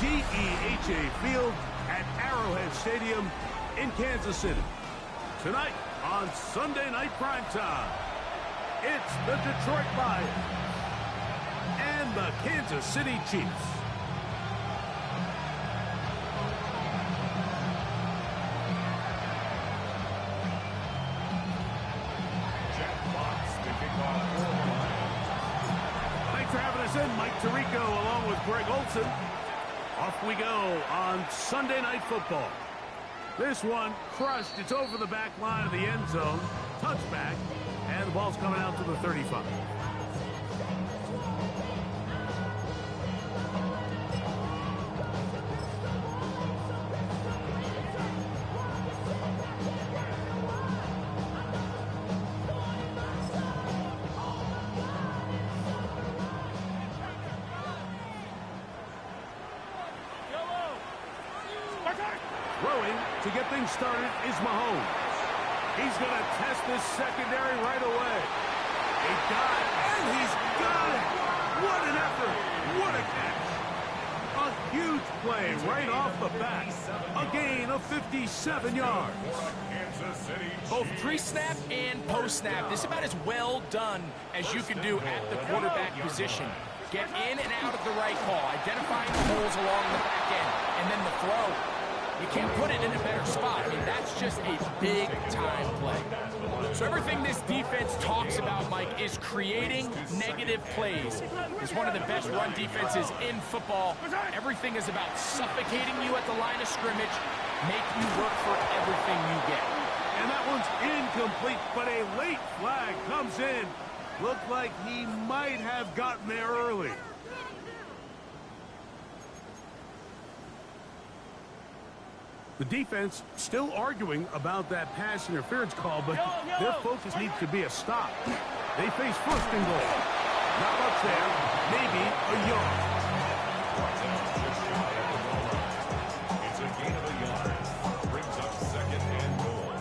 GEHA Field at Arrowhead Stadium in Kansas City. Tonight on Sunday Night Primetime, it's the Detroit Lions and the Kansas City Chiefs. Thanks for having us in, Mike Tirico, along with Greg Olson. Off we go on Sunday Night Football. This one crushed. It's over the back line of the end zone. Touchback. And the ball's coming out to the 35. Throwing to get things started is Mahomes. He's going to test this secondary right away. He got it, and he's got it. What an effort. What a catch. A huge play right off the bat. A gain of 57 yards. Both pre-snap and post-snap. This is about as well done as you can do at the quarterback position. Get in and out of the right call, identifying the holes along the back end, and then the throw. You can't put it in a better spot. I mean, that's just a big-time play. So everything this defense talks about, Mike, is creating negative plays. It's one of the best run defenses in football. Everything is about suffocating you at the line of scrimmage, make you work for everything you get. And that one's incomplete, but a late flag comes in. Looked like he might have gotten there early. The defense still arguing about that pass interference call, but their focus needs to be a stop. They face first and goal. Not much there, maybe a yard. It's a gain of a yard. Brings up second and goal.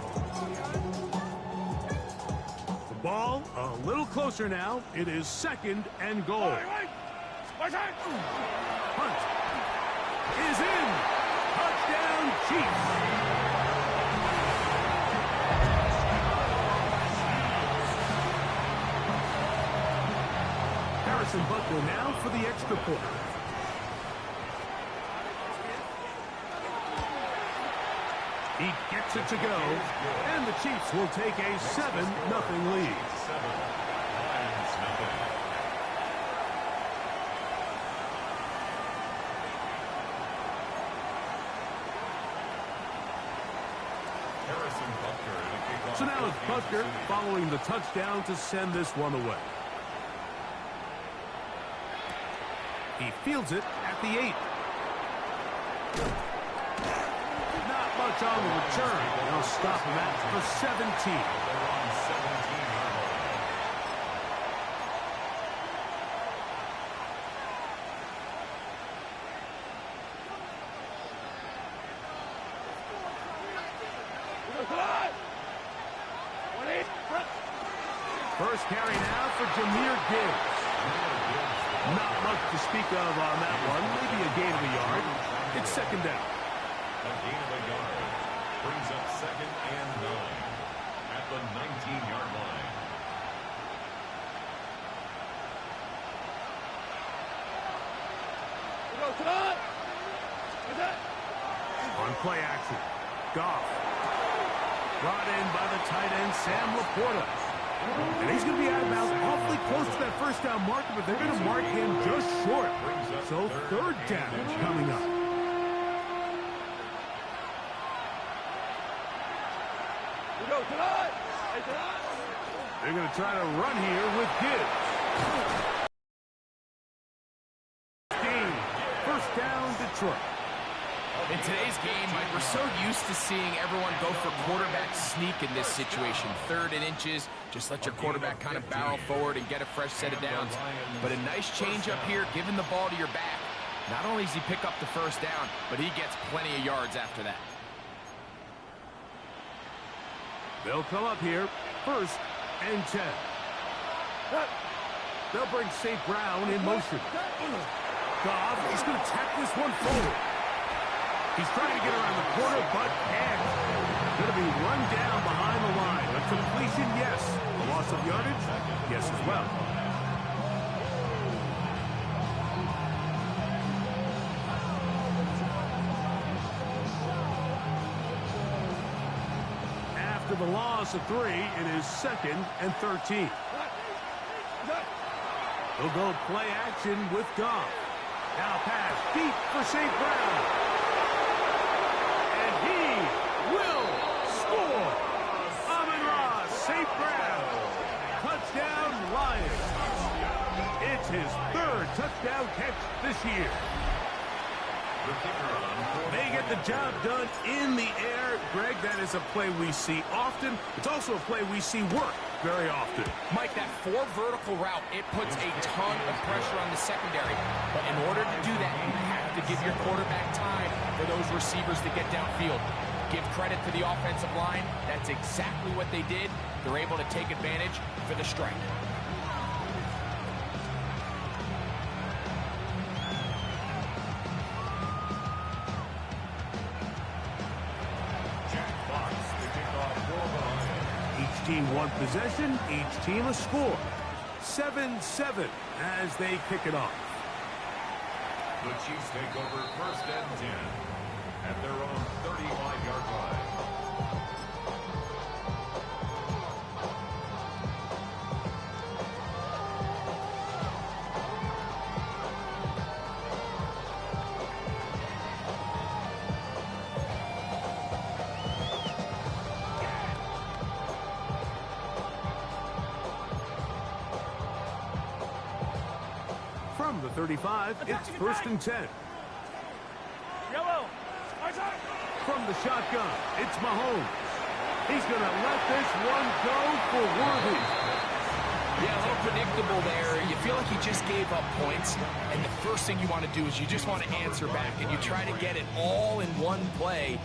The ball a little closer now. It is second and goal. Punt is in. Touchdown, Chiefs. Harrison Butker now for the extra point. He gets it to go, and the Chiefs will take a 7-0 lead. So now it's Butker following the touchdown to send this one away. He fields it at the 8. Not much on the return. They'll stop him at the 17. First carry now for Jahmyr Gibbs. Not much to speak of on that one. Maybe a gain of a yard. It's second down. A gain of a yard. Brings up second and 9 at the 19-yard line. On play action. Goff. Brought in by the tight end, Sam Laporta. And he's going to be out of bounds awfully close to that first down marker, but they're going to mark him just short. So third down coming up. They're going to try to run here with Gibbs. First down, Detroit. In today's game, Mike, we're so used to seeing everyone go for quarterback sneak in this situation. 3rd and inches, just let your quarterback kind of barrel forward and get a fresh set of downs. But a nice change up here, giving the ball to your back. Not only does he pick up the first down, but he gets plenty of yards after that. They'll come up here, 1st and 10. They'll bring St. Brown in motion. Goff, he's going to tap this one forward. He's trying to get around the corner, but can't. Going to be run down behind the line. A completion, yes. A loss of yardage, yes as well. After the loss of 3, it is 2nd and 13. He'll go play action with Goff. Now pass deep for St. Brown. And he will score. Amon-Ra St. Brown. Touchdown Lions. It's his 3rd touchdown catch this year. They get the job done in the air. Greg, that is a play we see often. It's also a play we see work very often. Mike, that 4 vertical route, it puts a ton of pressure on the secondary. But in order to do that, you have to give your quarterback time for those receivers to get downfield. Give credit to the offensive line. That's exactly what they did. They're able to take advantage for the strike. Team one possession, each team a score. 7-7 as they kick it off. The Chiefs take over 1st and 10 at their own 35-yard line. From the 35, it's 1st and 10. From the shotgun, it's Mahomes. He's going to let this one go for Worthy. Yeah, a little predictable there. You feel like he just gave up points, and the first thing you want to do is you just want to answer back, and you try to get it all in one play.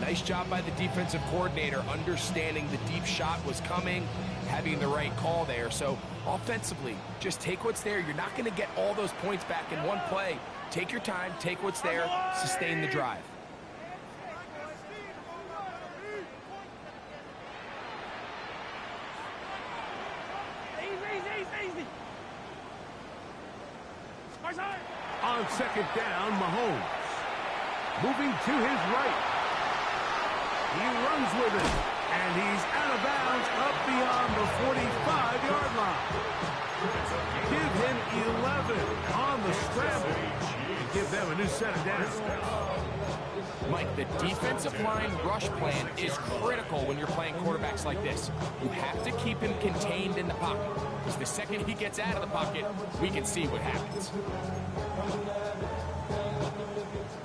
Nice job by the defensive coordinator, understanding the deep shot was coming, having the right call there. So offensively, just take what's there. You're not going to get all those points back in one play. Take your time, take what's there, sustain the drive. On 2nd down, Mahomes. Moving to his right. He runs with it. And he's out of bounds up beyond the 45-yard line. Give him 11 on the scramble. And give them a new set of downs. Mike, the defensive line rush plan is critical when you're playing quarterbacks like this. You have to keep him contained in the pocket, because the second he gets out of the pocket, we can see what happens.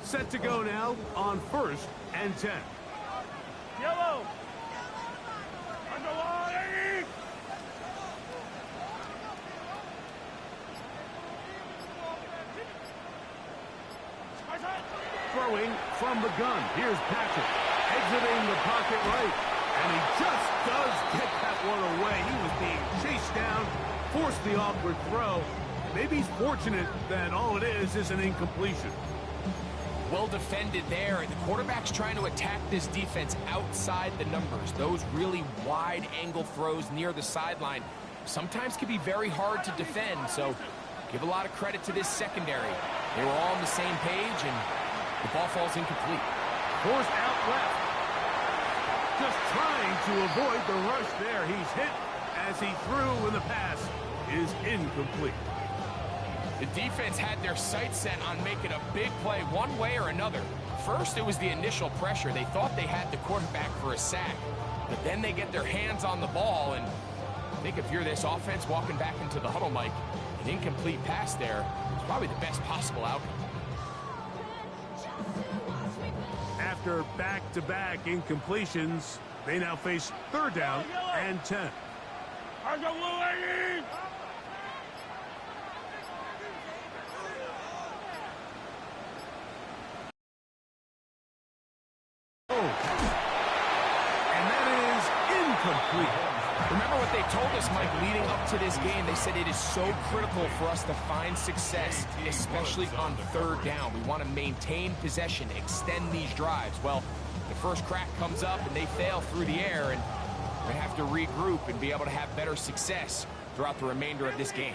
Set to go now on 1st and 10. Yellow. Throwing from the gun. Here's Patrick. Exiting the pocket right. And he just does get that one away. He was being chased down. Forced the awkward throw. Maybe he's fortunate that all it is an incompletion. Well defended there. The quarterback's trying to attack this defense outside the numbers. Those really wide angle throws near the sideline sometimes can be very hard to defend. So give a lot of credit to this secondary. They were all on the same page, and the ball falls incomplete. Forced out left. Just trying to avoid the rush there. He's hit as he threw, and the pass is incomplete. The defense had their sights set on making a big play one way or another. First, it was the initial pressure. They thought they had the quarterback for a sack, but then they get their hands on the ball, and I think if you're this offense walking back into the huddle, Mike, an incomplete pass there is probably the best possible outcome. After back-to-back incompletions, they now face 3rd down and 10. Remember what they told us, Mike, leading up to this game, they said it is so critical for us to find success, especially on third down. We want to maintain possession, extend these drives. Well, the first crack comes up and they fail through the air, and we're going to have to regroup and be able to have better success throughout the remainder of this game.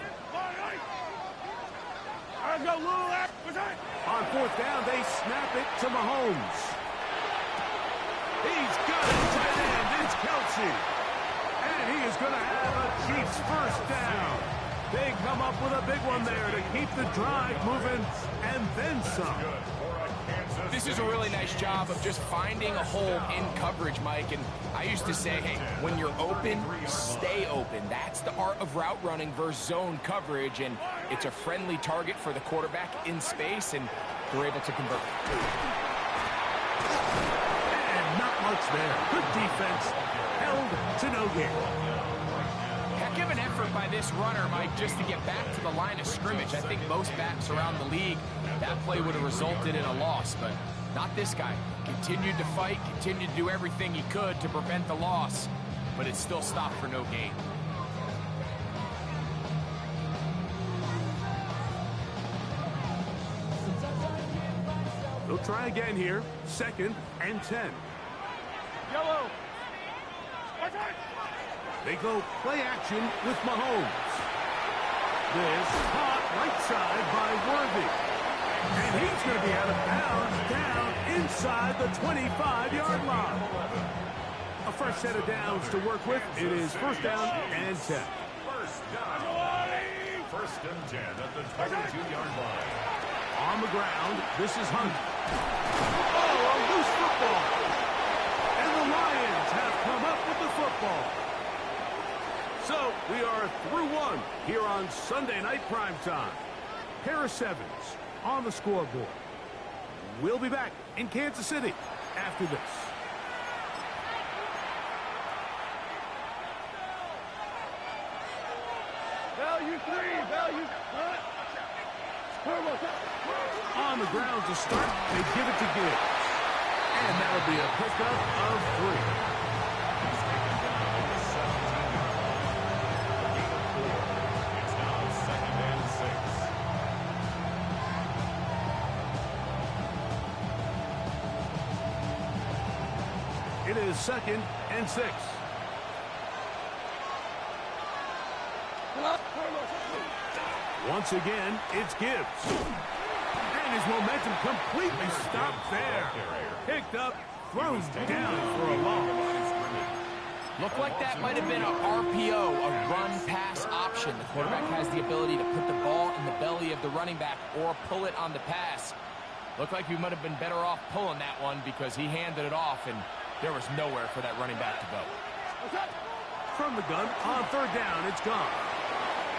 On fourth down, they snap it to Mahomes. He's got it, tight end. It's Kelsey. And he is going to have a Chiefs first down. They come up with a big one there to keep the drive moving and then some. This is a really nice job of just finding a hole in coverage, Mike. And I used to say, hey, when you're open, stay open. That's the art of route running versus zone coverage. And it's a friendly target for the quarterback in space, and they're able to convert. And not much there. Good defense. Held to no gain. Heck of an effort by this runner, Mike, just to get back to the line of scrimmage. I think most backs around the league, that play would have resulted in a loss, but not this guy. Continued to fight, continued to do everything he could to prevent the loss, but it still stopped for no gain. They'll try again here. 2nd and 10. Yellow. They go play action with Mahomes. This caught right side by Worthy. And he's going to be out of bounds down inside the 25-yard line. A fresh set of downs to work with. It is first down and 10. First down. First and 10 at the 22-yard line. On the ground, this is Hunt. Oh, a loose football. And the Lions have come up with the football. So we are through one here on Sunday Night Primetime. Harris Evans on the scoreboard. We'll be back in Kansas City after this. Value 3. Value. On the ground to start, they give it to Gibbs. And that'll be a pickup of 3. It is 2nd and 6. Once again, it's Gibbs. And his momentum completely stopped there. Picked up, thrown down for a loss. Looked like that might have been a RPO, a run-pass option. The quarterback has the ability to put the ball in the belly of the running back or pull it on the pass. Looked like we might have been better off pulling that one because he handed it off, and there was nowhere for that running back to go. From the gun, on third down, it's gone.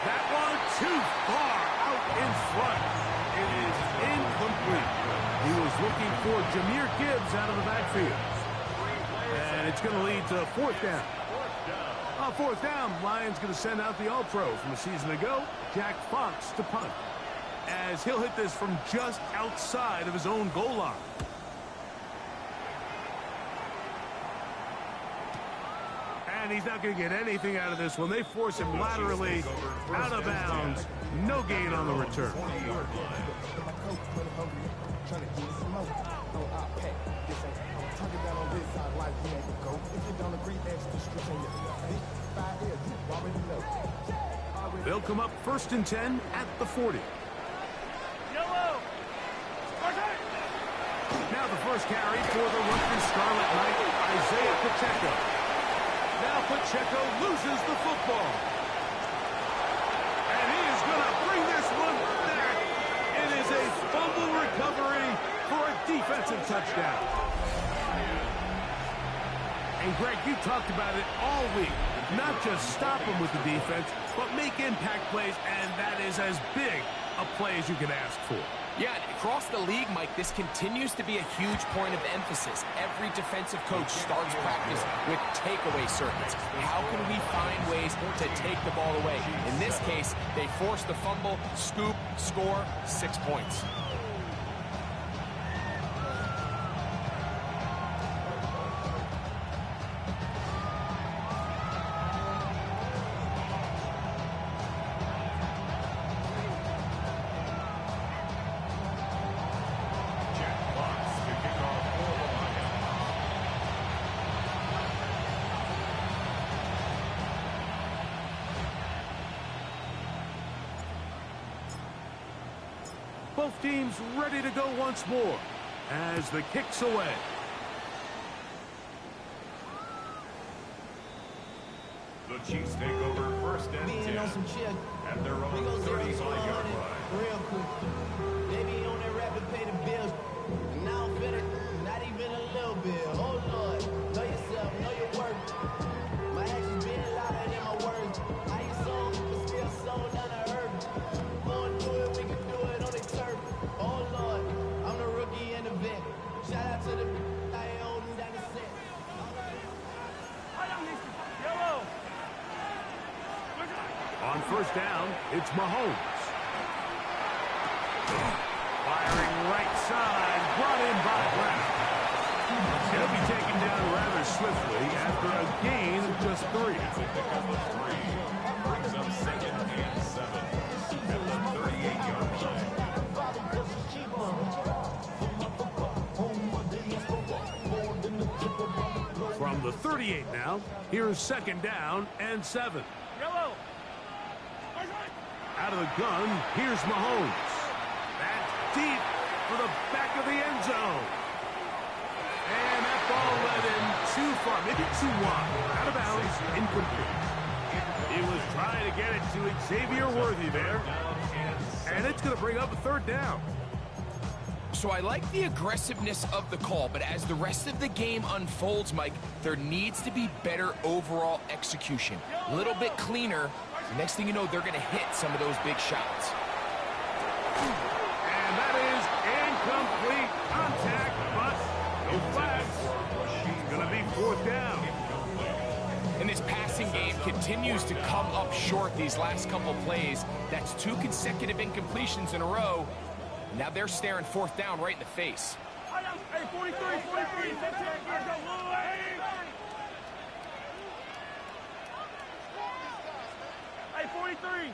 That one too far out in front. It is incomplete. He was looking for Jahmyr Gibbs out of the backfield. And it's going to lead to fourth down. On fourth down, Lions going to send out the All-Pro from a season ago, Jack Fox, to punt, as he'll hit this from just outside of his own goal line. And he's not going to get anything out of this one. They force him laterally out of bounds. No gain on the return. They'll come up 1st and 10 at the 40. Yellow. Now the first carry for the Rutgers Scarlet Knight, Isaiah Pacheco. Now Pacheco loses the football. And he is going to bring this one back. It is a fumble recovery for a defensive touchdown. And Greg, you talked about it all week. Not just stop him with the defense, but make impact plays, and that is as big a play as you can ask for. Yeah, across the league, Mike, this continues to be a huge point of emphasis. Every defensive coach starts practice with takeaway circuits. How can we find ways to take the ball away? In this case, they force the fumble, scoop, score, 6 points. Both teams ready to go once more as the kick's away. The Chiefs take over first and 10 at their own 35-yard line. Real quick. They be on that rapid pay the bills. And now I'm finna, not even a little bit. Oh Lord, know yourself, know your worth. My actions being louder than my words. I ain't sold, but still sold down to earth. Going through it, we can do it on the turf. Oh Lord, I'm the rookie and the vet. Shout out to the I ain't holding down the set. Yellow. On first down, it's Mahomes. Firing right side, brought in by Brown. He'll be taken down rather swiftly after a gain of just 3. Pickup of 3 brings up second and 7 at the 38-yard line. From the 38 now, here's second down and 7. Yellow. Out of the gun, here's Mahomes. That's deep for the back of the end zone. And that ball led him too far, maybe too wide. Out of bounds, incomplete. He was trying to get it to Xavier Worthy there. And it's going to bring up a third down. So I like the aggressiveness of the call, but as the rest of the game unfolds, Mike, there needs to be better overall execution. A little bit cleaner. Next thing you know, they're going to hit some of those big shots. And that is incomplete contact, but no flags. Going to be fourth down. And this passing game continues to come up short these last couple plays. That's 2 consecutive incompletions in a row. Now they're staring fourth down right in the face. Hey, 43, 43. Hey, 43.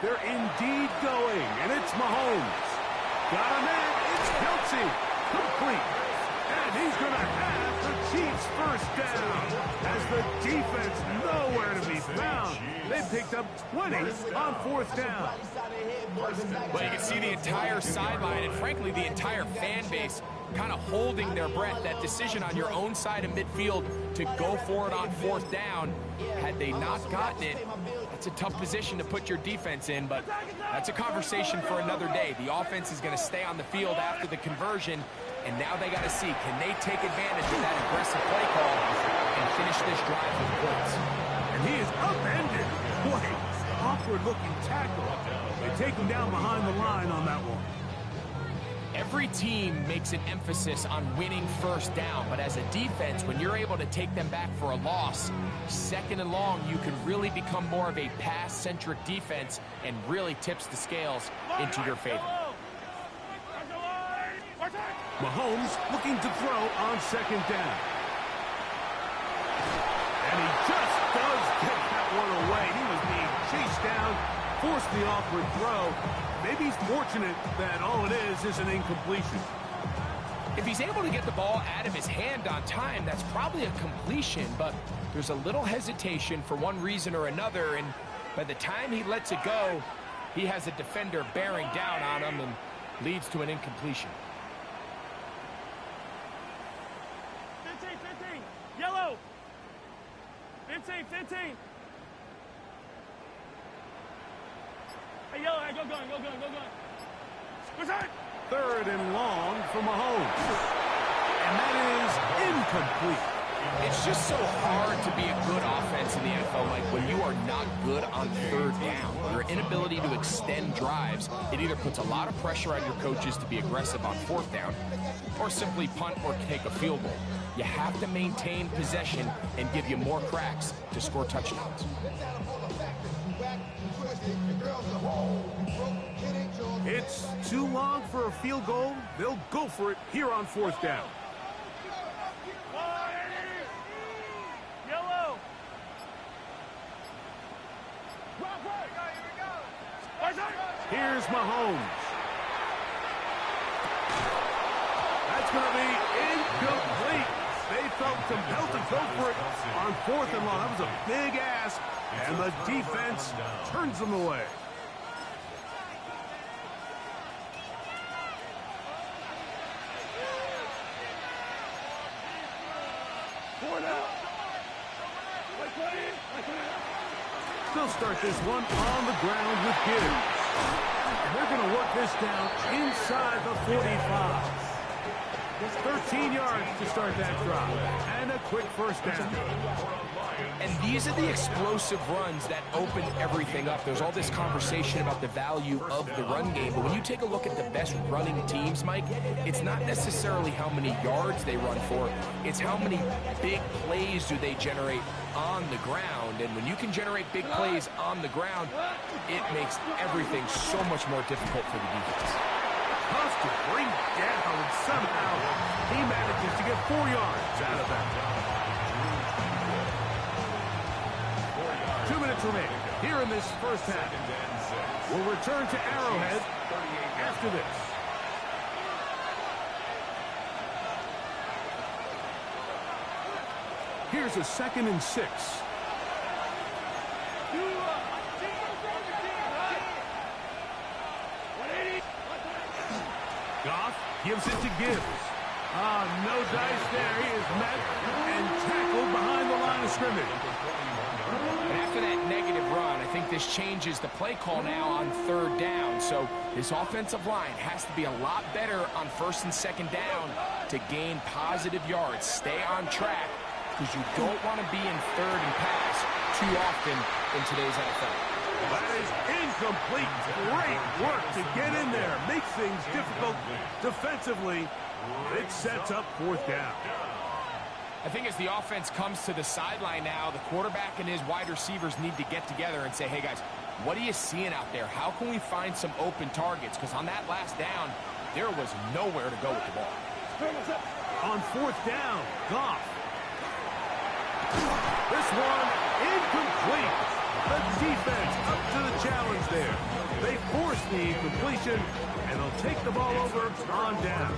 They're indeed going, and it's Mahomes. Got a man, it's Kelsey. Complete. And he's going to have the Chiefs first down. As the defense nowhere to be found. They picked up 20 on fourth down. Well, you can see the entire sideline and, frankly, the entire fan base kind of holding their breath. That decision on your own side of midfield to go for it on fourth down, had they not gotten it, that's a tough position to put your defense in, but that's a conversation for another day. The offense is going to stay on the field after the conversion, and now they got to see, can they take advantage of that aggressive play call and finish this drive with points? And he is upended. Boy, awkward-looking tackle. They take him down behind the line on that one. Every team makes an emphasis on winning first down, but as a defense, when you're able to take them back for a loss, second and long, you can really become more of a pass-centric defense and really tips the scales into your favor. Mahomes looking to throw on second down. And he just does get that one away. He was being chased down, forced the awkward throw. Maybe he's fortunate that all it is an incompletion. If he's able to get the ball out of his hand on time, that's probably a completion, but there's a little hesitation for one reason or another, and by the time he lets it go, he has a defender bearing down on him and leads to an incompletion. 15, 15. Yellow. 15, 15. Hey, yellow, hey, go gun, go gun, go gun. What's that? Third and long for Mahomes. And that is incomplete. It's just so hard to be a good offense in the NFL, Mike, when you are not good on third down. Your inability to extend drives, it either puts a lot of pressure on your coaches to be aggressive on fourth down or simply punt or take a field goal. You have to maintain possession and give you more cracks to score touchdowns. It's too long for a field goal. They'll go for it here on fourth down. Yellow. Here's Mahomes. That's going to be incomplete. They felt compelled to go for it on 4th and long. That was a big ask, and the defense turns them away. They'll start this one on the ground with Gibbs. They're going to work this down inside the 45. 13 yards to start that drive. And a quick first down. And these are the explosive runs that open everything up. There's all this conversation about the value of the run game, but when you take a look at the best running teams, Mike, it's not necessarily how many yards they run for, it's how many big plays do they generate on the ground. And when you can generate big plays on the ground, it makes everything so much more difficult for the defense. Tough to bring down, and somehow he manages to get 4 yards out of that. 2 minutes remaining here in this first half. We'll return to Arrowhead after this. Here's a 2nd and 6. Goff gives it to Gibbs. No dice there. He is met and tackled behind the line of scrimmage. And after that negative run, I think this changes the play call now on 3rd down. So this offensive line has to be a lot better on 1st and 2nd down to gain positive yards. Stay on track, because you don't want to be in 3rd and pass too often in today's NFL. That is incomplete. Great work to get in there. Makes things difficult defensively. It sets up 4th down. I think as the offense comes to the sideline now, the quarterback and his wide receivers need to get together and say, hey, guys, what are you seeing out there? How can we find some open targets? Because on that last down, there was nowhere to go with the ball. On 4th down, Goff. This one incomplete. The defense up to the challenge there. They force the incompletion, and they'll take the ball over on down.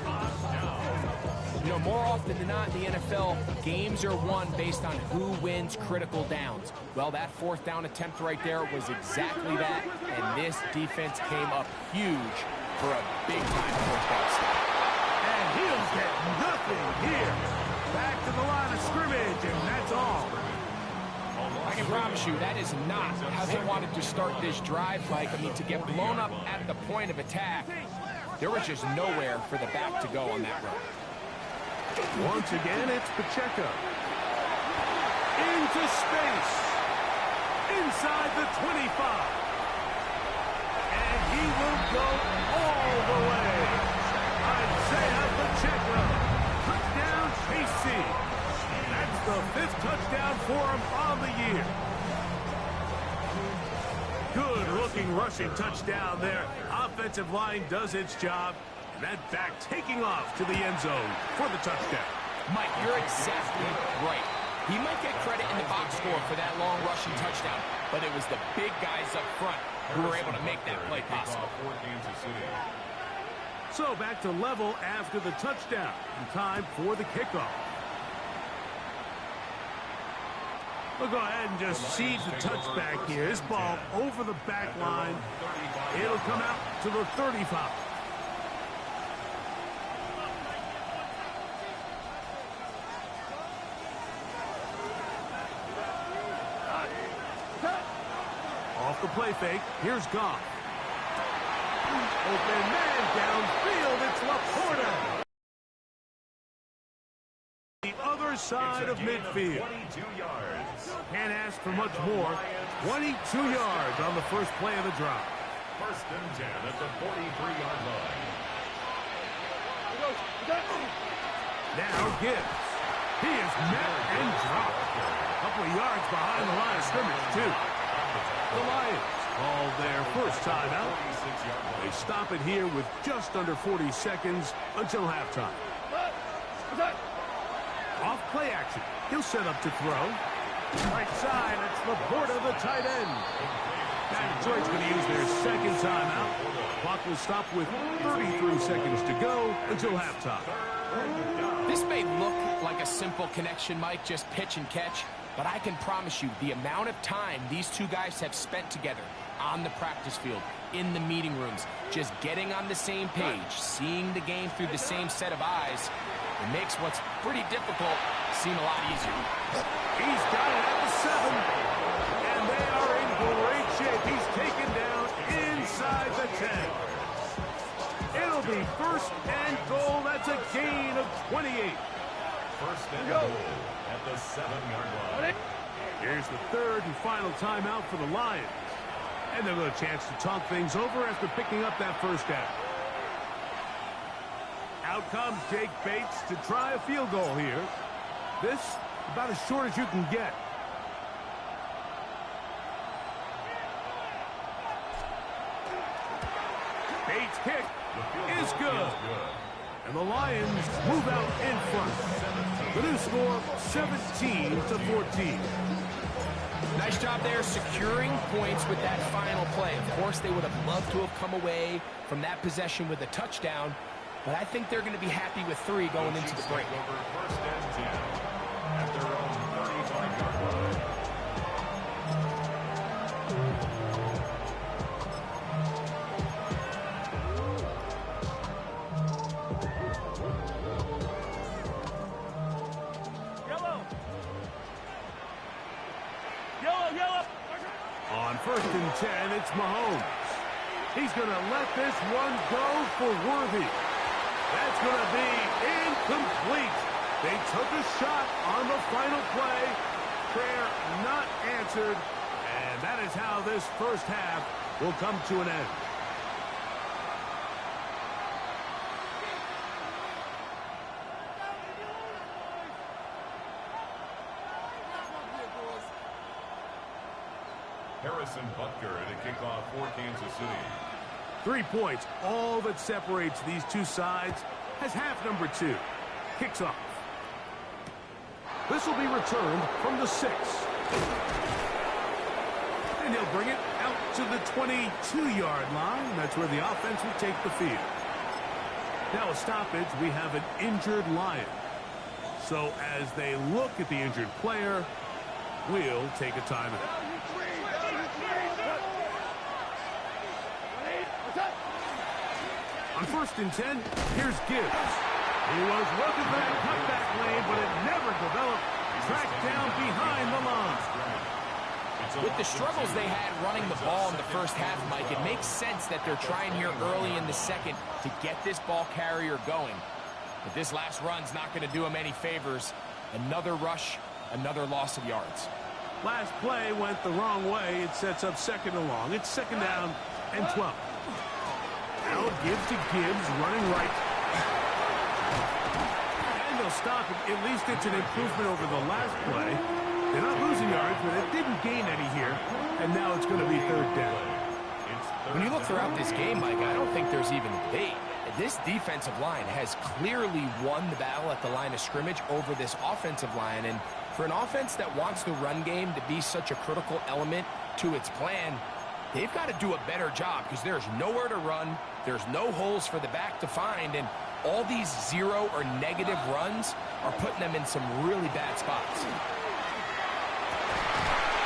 You know, more often than not in the NFL, games are won based on who wins critical downs. Well, that 4th down attempt right there was exactly that, and this defense came up huge for a big-time 4th down stop. And he'll get nothing here. Back to the line of scrimmage, and that's all. I can promise you that is not how they wanted to start this drive, Mike. I mean, to get blown up at the point of attack, there was just nowhere for the back to go on that run. Once again, it's Pacheco. Into space. Inside the 25. And he will go all the way. Isaiah Pacheco. Touchdown, KC. That's the 5th touchdown for him on the year. Good-looking rushing touchdown there. Offensive line does its job. That back taking off to the end zone for the touchdown. Mike, you're exactly right. He might get credit in the box score for that long rushing touchdown, but it was the big guys up front who were able to make that play possible. So back to level after the touchdown. Time for the kickoff. We'll go ahead and just seed the touchback here. This ball over the back line. It'll come out to the 35. Off the play fake, here's Goff. Open man downfield, it's Laporta. The other side of midfield. 22 yards. Can't ask for much more. 22 yards on the first play of the drive. 1st and 10 at the 43-yard line. Now Gibbs. He is met and dropped. A couple of yards behind the line of scrimmage, too. The Lions call their first timeout. They stop it here with just under 40 seconds until halftime. Off play action. He'll set up to throw. Right side, it's Laporta, the tight end. And Detroit's going to use their second timeout. Clock will stop with 33 seconds to go until halftime. This may look like a simple connection, Mike, just pitch and catch, but I can promise you the amount of time these two guys have spent together on the practice field, in the meeting rooms, just getting on the same page, seeing the game through the same set of eyes, it makes what's pretty difficult seem a lot easier. He's got it at the 7, and they are in great shape. He's taken down inside the 10. It'll be first and goal. That's a gain of 28. First and goal at the 7-yard line. Here's the third and final timeout for the Lions. And they'll get a chance to talk things over after picking up that first down. Out comes Jake Bates to try a field goal here. This, about as short as you can get. Bates' kick is good. And the Lions move out in front. The new score, 17-14. Nice job there securing points with that final play. Of course, they would have loved to have come away from that possession with a touchdown, but I think they're going to be happy with 3 going into the break. First and 10 at their own 35-yard line. On first and 10, it's Mahomes. He's going to let this one go for Worthy. That's going to be incomplete. They took a shot on the final play. Prayer not answered. And that is how this first half will come to an end. Harrison Butker to kick off for Kansas City. 3 points, all that separates these two sides, as half number 2 kicks off. This will be returned from the 6. And he'll bring it out to the 22-yard line. That's where the offense will take the field. Now a stoppage, we have an injured Lion. So as they look at the injured player, we'll take a timeout. On first and 10, here's Gibbs. He was looking for that cutback lane, but it never developed. Tracked down behind the line. With the struggles they had running the ball in the first half, Mike, it makes sense that they're trying here early in the second to get this ball carrier going. But this last run's not going to do him any favors. Another rush, another loss of yards. Last play went the wrong way. It sets up second and long. It's second down and 12. Now gives to Gibbs, running right. And they'll stop it. At least it's an improvement over the last play. They're not losing yards, but it didn't gain any here. And now it's going to be third down. When you look throughout this game, Mike, I don't think there's even debate. This defensive line has clearly won the battle at the line of scrimmage over this offensive line. And for an offense that wants the run game to be such a critical element to its plan, they've got to do a better job because there's nowhere to run. There's no holes for the back to find. And all these 0 or negative runs are putting them in some really bad spots.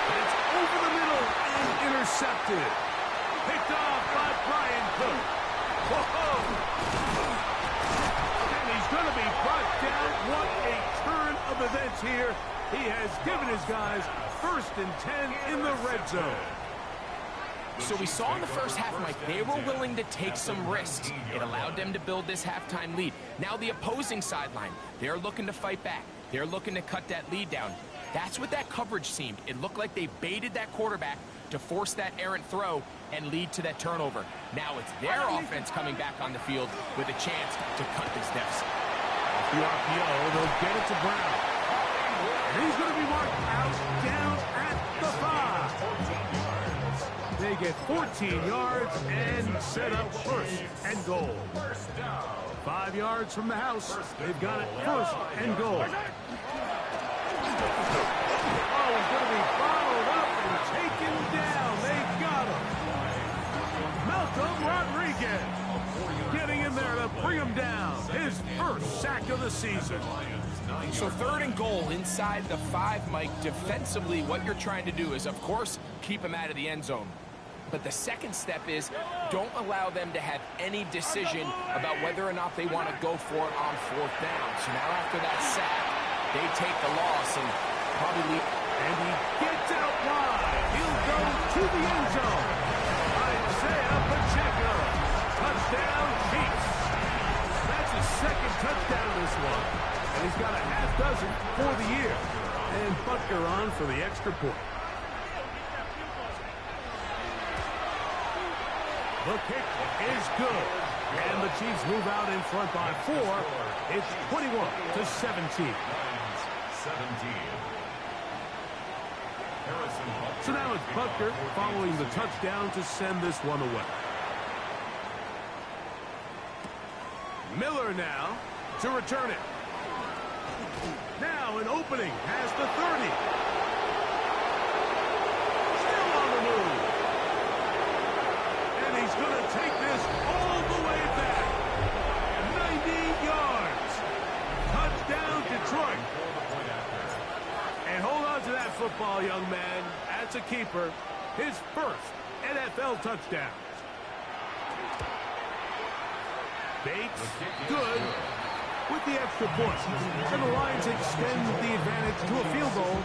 It's over the middle and intercepted. Picked off by Brian Cook. Whoa! And he's going to be brought down. What a turn of events here. He has given his guys first and 10 in the red zone. So we saw in the first half, Mike, they were willing to take some risks. It allowed them to build this halftime lead. Now the opposing sideline, they're looking to fight back. They're looking to cut that lead down. That's what that coverage seemed. It looked like they baited that quarterback to force that errant throw and lead to that turnover. Now it's their offense coming back on the field with a chance to cut this deficit. The RPO, they'll get it to Brown. And he's going to be marked out down at the 5. They get 14 yards and set up first and goal. 5 yards from the house. They've got it first and goal. Oh, he's going to be followed up and taken down. They've got him. Malcolm Rodriguez. Rodriguez getting in there to bring him down. His first sack of the season. So 3rd and goal inside the 5, Mike. Defensively, what you're trying to do is, of course, keep him out of the end zone. But the second step is don't allow them to have any decision about whether or not they want to go for it on 4th down. So now after that sack, they take the loss and probably leave. And he gets out wide. He'll go to the end zone. Isaiah Pacheco. Touchdown, Chiefs. That's his 2nd touchdown this one. And he's got a half dozen for the year. And Butker on for the extra point. The kick is good. And the Chiefs move out in front by 4. It's 21-17. So now it's Butker following the touchdown to send this one away. Miller now to return it. Now an opening past the 30. Still on the move. And he's going to take this all the way back. 90 yards. Touchdown, Detroit. And hold on to that football, young man. That's a keeper. His first NFL touchdown. Bates, good, with the extra point. And the Lions extend the advantage to a field goal.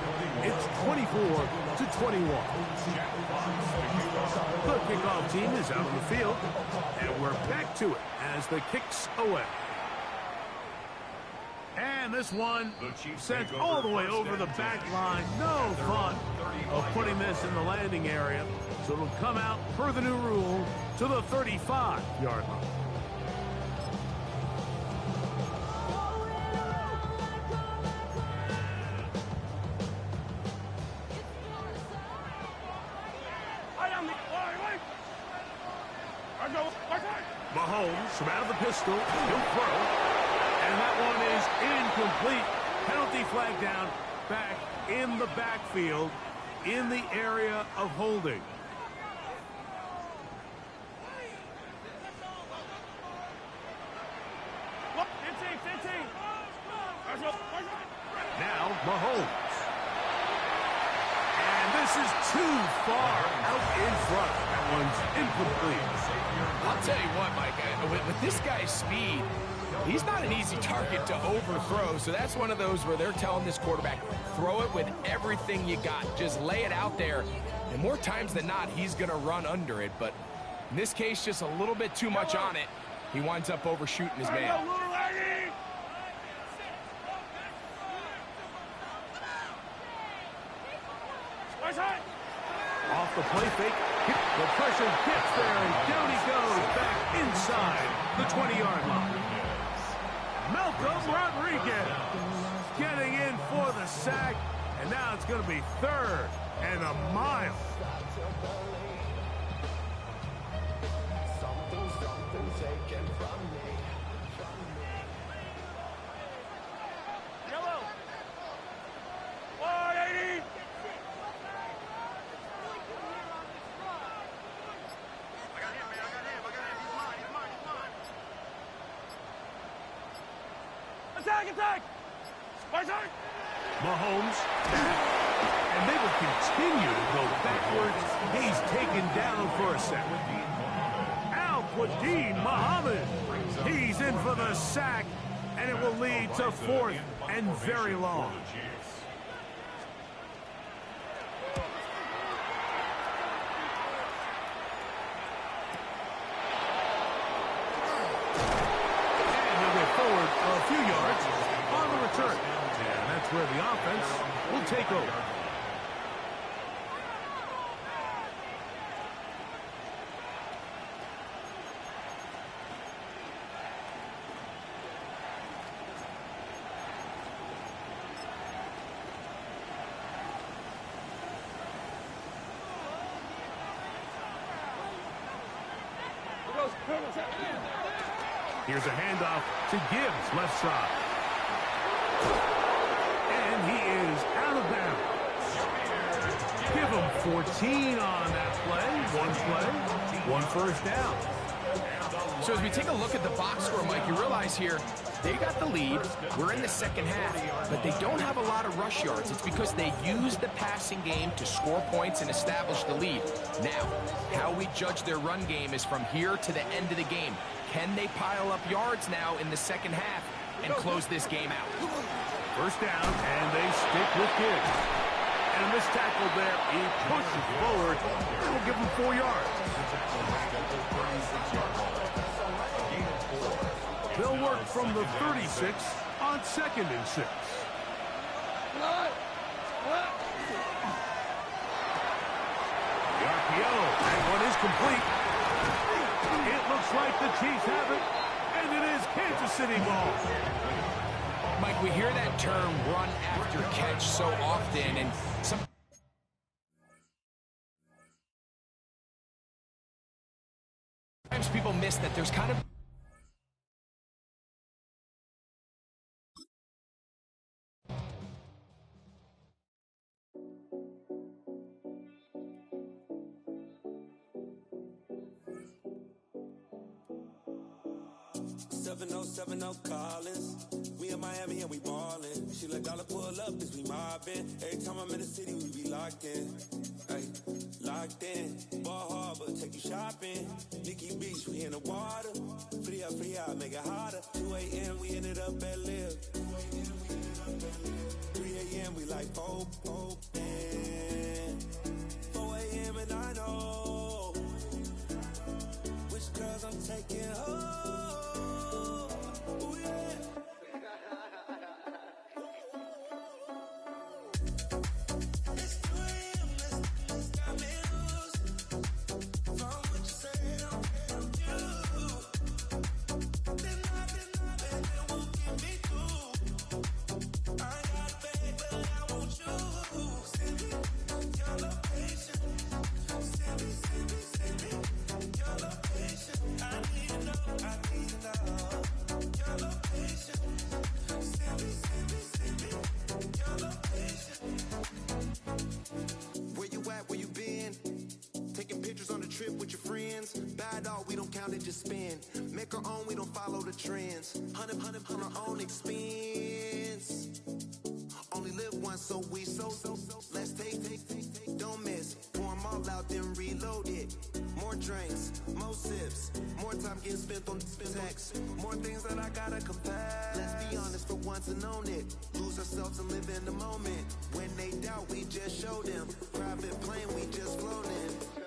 It's 24-21. The kickoff team is out on the field. And we're back to it as the kick's away. And this one sent all the way over the back line. No fun of putting this in the landing area. So it'll come out, per the new rule, to the 35-yard line. Mahomes from out of the pistol. He'll throw. And that one is incomplete. Penalty flag down. Back in the backfield. In the area of holding. Now Mahomes. And this is too far out in front. That one's incomplete. I'll tell you what, Mike, with this guy's speed, he's not an easy target to overthrow. So that's one of those where they're telling this quarterback, throw it with everything you got. Just lay it out there. And more times than not, he's going to run under it. But in this case, just a little bit too much on it. He winds up overshooting his man. Off the play fake. The pressure gets there, and down he goes back inside the 20-yard line. Malcolm Rodriguez getting in for the sack, and now it's going to be 3rd and a mile. Something taken from me. Yellow. 180. Attack! Mahomes, and they will continue to go backwards. He's taken down for a second. Al-Quadin Muhammad, he's in for the sack, and it will lead to 4th and very long. A few yards on the return. And that's where the offense will take over. Here's a handoff to Gibbs, left side. And he is out of bounds. Give him 14 on that play. One first down. So as we take a look at the box score, Mike, you realize here, they got the lead. We're in the second half, but they don't have a lot of rush yards. It's because they use the passing game to score points and establish the lead. Now, how we judge their run game is from here to the end of the game. Can they pile up yards now in the second half and close this game out? First down, and they stick with Gibbs. And a missed tackle there. He pushes forward. That'll give him 4 yards. They'll work from the 36 on 2nd and 6. The RPO, that one is complete. It looks like the Chiefs have it, and it is Kansas City ball. Mike, we hear that term run after catch so often, and sometimes people miss that there's kind of Collins. We in Miami and we ballin'. She let dollar pull up as we mobbin'. Every time I'm in the city, we be locked in. Ay, locked in. Ball Harbor, take you shopping. Nikki Beach, we in the water. Free up, make it hotter. 2 a.m., we ended up at Live. 3 a.m., we like Pope. 4 a.m., and I know which girls I'm taking home. Just spin, make our own, we don't follow the trends. 100 on our own expense. Only live once, so we so. Let's take, don't miss. Pour 'em all out, then reload it. More drinks, more sips, more time getting spent on text. More things that I gotta compare. Let's be honest for once and own it. Lose ourselves and live in the moment. When they doubt, we just show them. Private plane, we just flown in.